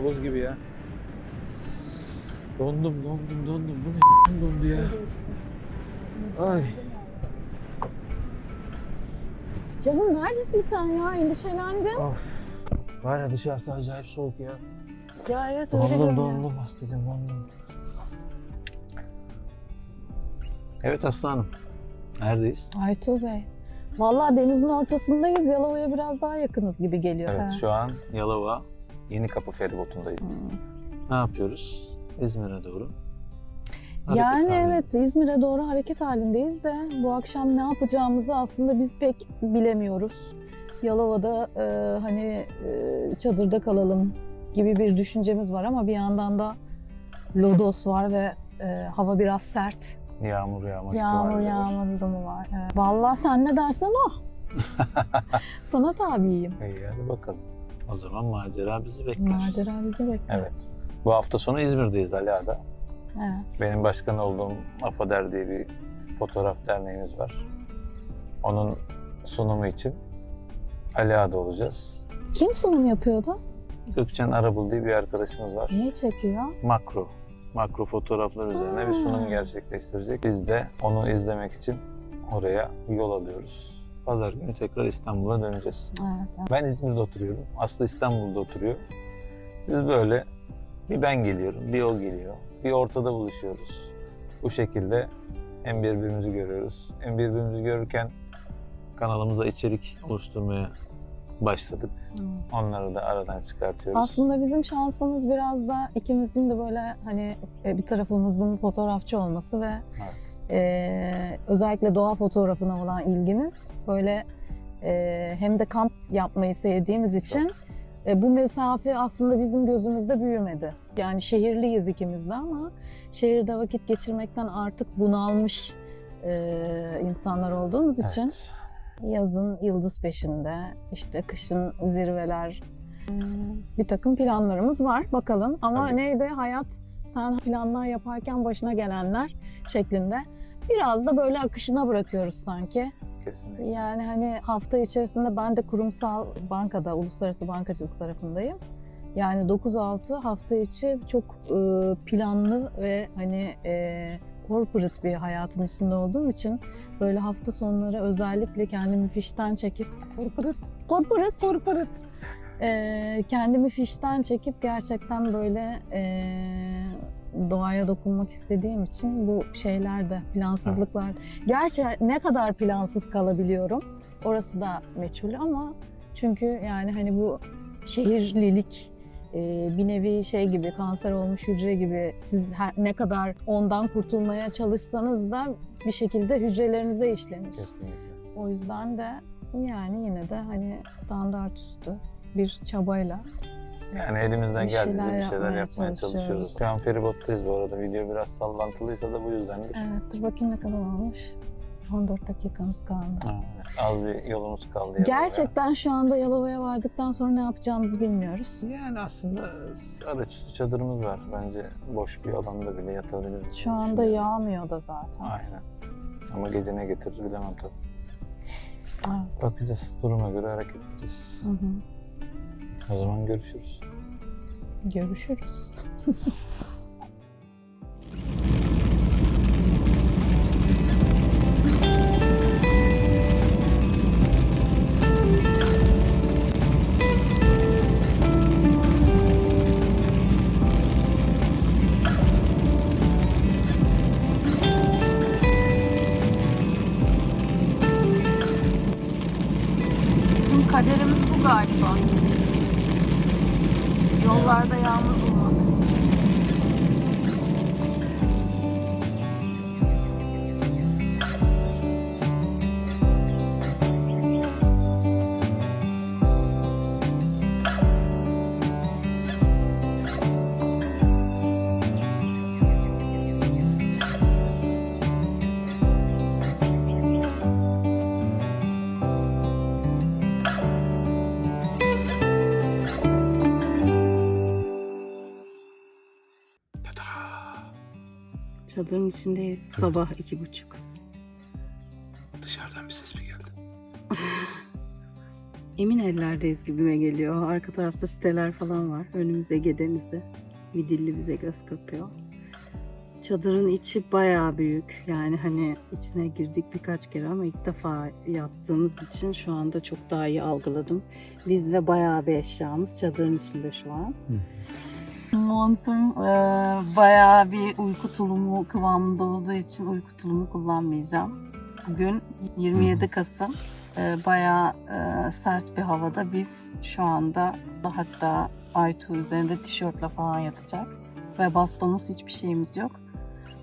buz gibi ya. Dondum. Bu ne dondu ya? Ay. Canım neredesin sen ya? Endişelendim. Of. Var ya dışarıda acayip soğuk ya. Ya evet öyle görünüyor. Dondum Aslı'cığım dondum. Evet Aslı Hanım. Neredeyiz? Aytuğ Bey. Vallahi denizin ortasındayız. Yalova'ya biraz daha yakınız gibi geliyor. Evet şu an Yalova Yenikapı feribotundayız. Ne yapıyoruz? İzmir'e doğru. Yani evet İzmir'e doğru hareket halindeyiz de bu akşam ne yapacağımızı aslında biz pek bilemiyoruz. Yalova'da çadırda kalalım gibi bir düşüncemiz var ama bir yandan da lodos var ve hava biraz sert. Yağmur Yağmur durumu var. Evet. Vallahi sen ne dersen o. Sana tabiyim. İyi hadi bakalım. O zaman macera bizi bekler. Macera bizi bekler. Evet. Bu hafta sonu İzmir'deyiz Aliağa'da. Evet. Benim başkan olduğum AFADER diye bir fotoğraf derneğimiz var. Onun sunumu için Aliağa'da olacağız. Kim sunum yapıyordu? Gökçen Arabul diye bir arkadaşımız var. Ne çekiyor? Makro fotoğraflar üzerine bir sunum gerçekleştirecek. Biz de onu izlemek için oraya yol alıyoruz. Pazar günü tekrar İstanbul'a döneceğiz. Evet. Ben İzmir'de oturuyorum. Aslı İstanbul'da oturuyor. Biz böyle bir ben geliyorum, bir o geliyor. Bir ortada buluşuyoruz. Bu şekilde hem birbirimizi görüyoruz. Hem birbirimizi görürken kanalımıza içerik oluşturmaya başladık. Onları da aradan çıkartıyoruz. Aslında bizim şansımız biraz da ikimizin de böyle hani bir tarafımızın fotoğrafçı olması ve özellikle doğa fotoğrafına olan ilgimiz. Böyle hem de kamp yapmayı sevdiğimiz için bu mesafe aslında bizim gözümüzde büyümedi. Yani şehirliyiz ikimiz de ama şehirde vakit geçirmekten artık bunalmış insanlar olduğumuz için yazın yıldız peşinde, işte kışın zirveler, bir takım planlarımız var bakalım. Ama neydi hayat, sen planlar yaparken başına gelenler şeklinde biraz da böyle akışına bırakıyoruz sanki. Kesinlikle. Yani hani hafta içerisinde ben de kurumsal bankada, uluslararası bankacılık tarafındayım. Yani 9-6 hafta içi çok planlı ve hani corporate bir hayatın içinde olduğum için böyle hafta sonları özellikle kendimi fişten çekip corporate kendimi fişten çekip gerçekten böyle doğaya dokunmak istediğim için bu şeyler de plansızlıklar. Gerçi ne kadar plansız kalabiliyorum orası da meçhul ama çünkü yani hani bu şehirlilik bir nevi şey gibi, kanser olmuş hücre gibi, siz ne kadar ondan kurtulmaya çalışsanız da bir şekilde hücrelerinize işlemiş. Kesinlikle. O yüzden de yani yine de hani standart üstü bir çabayla Yani elimizden geldiğince bir şeyler yapmaya yapmaya çalışıyoruz. Şu an feribottayız bu arada. Video biraz sallantılıysa da bu yüzdendir. Evet, dur bakayım ne kadar olmuş. 14 dakikamız kaldı. Evet, az bir yolumuz kaldı Yalova'ya. Gerçekten şu anda Yalova'ya vardıktan sonra ne yapacağımızı bilmiyoruz. Yani aslında araçüstü çadırımız var. Bence boş bir alanda bile yatabiliriz. Şu anda yağmıyor da zaten. Aynen. Ama gece ne getirir bilemem tabii. Evet. Bakacağız. Duruma göre hareket edeceğiz. Hı hı. O zaman görüşürüz. Görüşürüz. Bizim kaderimiz bu galiba. Yollarda yağmur bulmak. Çadırın içindeyiz. Sabah 2:30. Dışarıdan bir ses mi geldi? emin ellerdeyiz gibime geliyor. Arka tarafta siteler falan var. Önümüz Ege Denizi. Midilli bize göz kırpıyor. Çadırın içi bayağı büyük. Yani hani içine girdik birkaç kere ama ilk defa yattığımız için şu anda çok daha iyi algıladım. Biz ve bayağı bir eşyamız çadırın içinde şu an. Montum bayağı bir uyku tulumu kıvamında olduğu için uyku tulumu kullanmayacağım. Bugün 27 Kasım. Bayağı sert bir havada biz şu anda hatta Aytu üzerinde tişörtle falan yatacak. Ve bastonumuz hiçbir şeyimiz yok.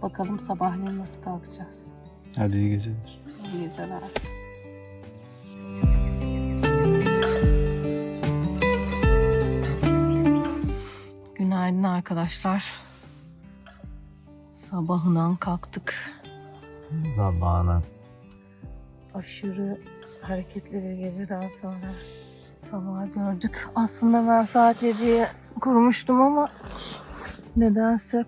Bakalım sabahleyin nasıl kalkacağız. Hadi iyi geceler. İyi geceler. Günaydın arkadaşlar. Sabahından kalktık. Sabahına. Aşırı hareketli bir geceden sonra sabah gördük. Aslında ben saat 7'ye kurmuştum ama nedense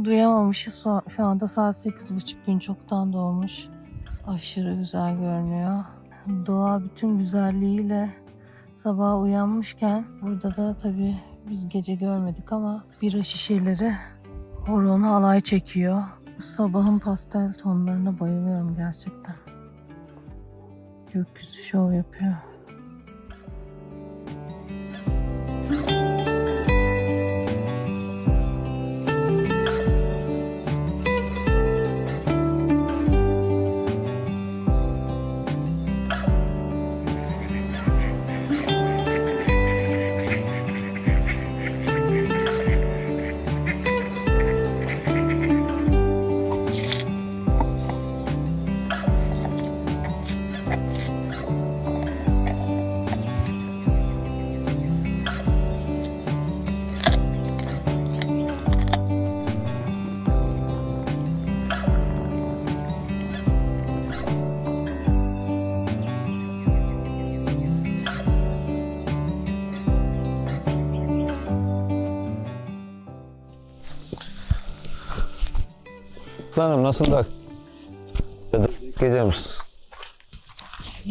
duyamamışız. Şu anda saat 8.30, gün çoktan doğmuş. Aşırı güzel görünüyor. Doğa bütün güzelliğiyle sabah uyanmışken burada da tabii biz gece görmedik ama bira şişeleri horonu alay çekiyor. Bu sabahın pastel tonlarına bayılıyorum gerçekten. Gökyüzü şov yapıyor. Sanırım nasıl da gecemiz.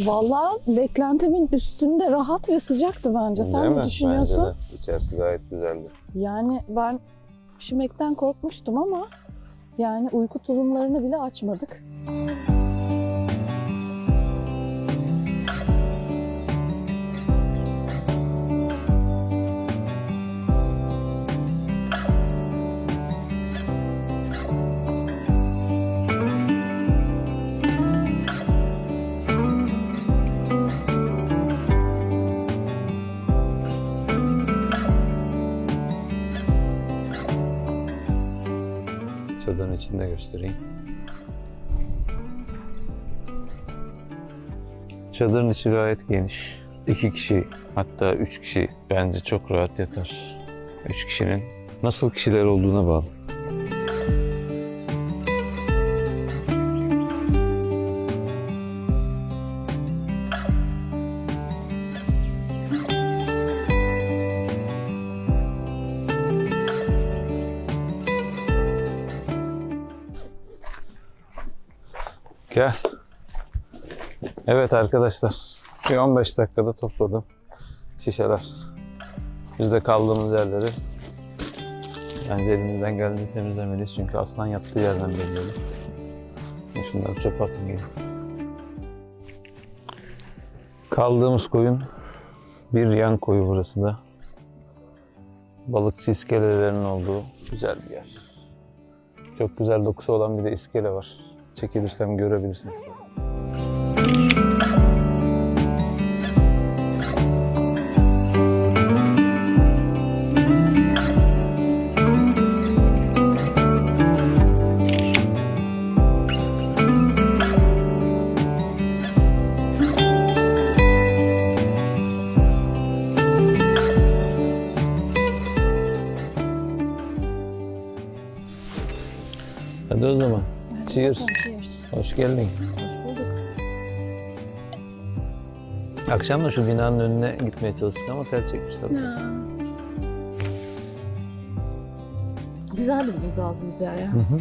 Vallahi beklentimin üstünde rahat ve sıcaktı bence. Sen Değil ne mi? düşünüyorsun? Bence de. İçerisi gayet güzeldi. Yani ben üşümekten korkmuştum ama yani uyku tulumlarını bile açmadık. Çadırın içinde göstereyim. Çadırın içi gayet geniş. 2 kişi hatta 3 kişi bence çok rahat yatar. 3 kişinin nasıl kişiler olduğuna bağlı. Gel. Evet arkadaşlar, bir 15 dakikada topladım şişeler. Biz de kaldığımız yerleri bence elimizden geldiğince temizlemeliyiz çünkü aslan yattığı yerden belli. Şunları çöpe atın gelin. Kaldığımız koyun bir yan koyu burası da. Balıkçı iskelelerinin olduğu güzel bir yer. Çok güzel dokusu olan bir de iskele var. Çekilirsem görebilirsiniz. Hadi o zaman. Cheers. Cheers. Hoş geldin. Hoş bulduk. Akşam da şu binanın önüne gitmeye çalıştık ama tel çekmişler. Güzeldi bizim kaldığımız yer ya. Hı hı.